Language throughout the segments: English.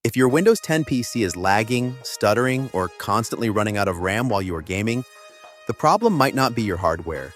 If your Windows 10 PC is lagging, stuttering, or constantly running out of RAM while you are gaming, the problem might not be your hardware.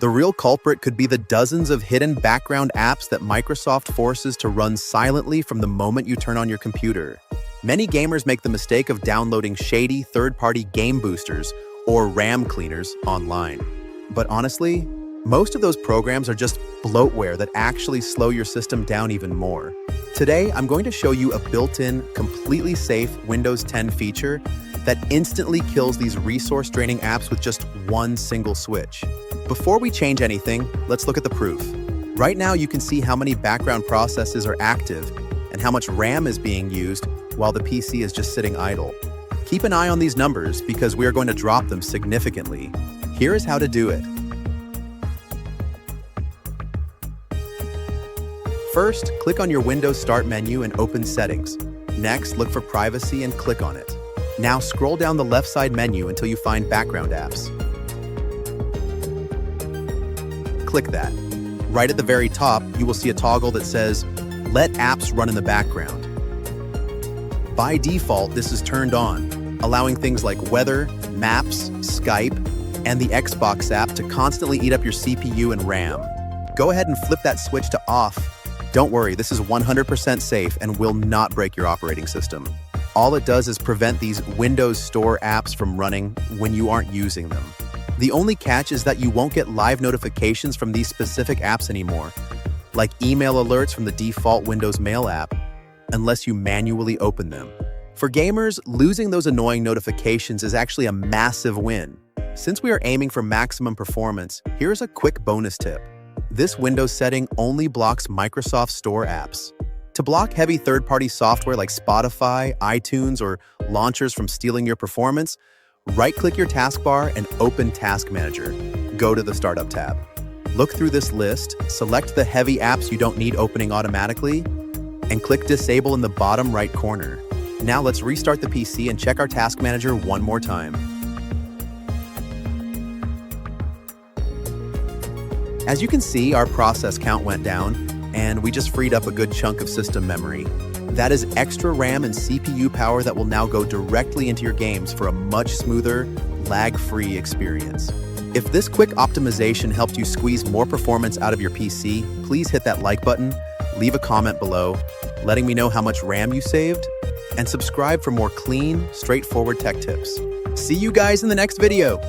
The real culprit could be the dozens of hidden background apps that Microsoft forces to run silently from the moment you turn on your computer. Many gamers make the mistake of downloading shady third-party game boosters or RAM cleaners online. But honestly, most of those programs are just bloatware that actually slow your system down even more. Today, I'm going to show you a built-in, completely safe Windows 10 feature that instantly kills these resource-draining apps with just one single switch. Before we change anything, let's look at the proof. Right now, you can see how many background processes are active and how much RAM is being used while the PC is just sitting idle. Keep an eye on these numbers because we are going to drop them significantly. Here is how to do it. First, click on your Windows Start menu and open Settings. Next, look for Privacy and click on it. Now scroll down the left side menu until you find Background Apps. Click that. Right at the very top, you will see a toggle that says, Let apps run in the background. By default, this is turned on, allowing things like weather, maps, Skype, and the Xbox app to constantly eat up your CPU and RAM. Go ahead and flip that switch to off. Don't worry, this is 100% safe and will not break your operating system. All it does is prevent these Windows Store apps from running when you aren't using them. The only catch is that you won't get live notifications from these specific apps anymore, like email alerts from the default Windows Mail app, unless you manually open them. For gamers, losing those annoying notifications is actually a massive win. Since we are aiming for maximum performance, here's a quick bonus tip. This Windows setting only blocks Microsoft Store apps. To block heavy third-party software like Spotify, iTunes, or launchers from stealing your performance, right-click your taskbar and open Task Manager. Go to the Startup tab. Look through this list, select the heavy apps you don't need opening automatically, and click Disable in the bottom right corner. Now let's restart the PC and check our Task Manager one more time. As you can see, our process count went down, and we just freed up a good chunk of system memory. That is extra RAM and CPU power that will now go directly into your games for a much smoother, lag-free experience. If this quick optimization helped you squeeze more performance out of your PC, please hit that like button, leave a comment below, letting me know how much RAM you saved, and subscribe for more clean, straightforward tech tips. See you guys in the next video!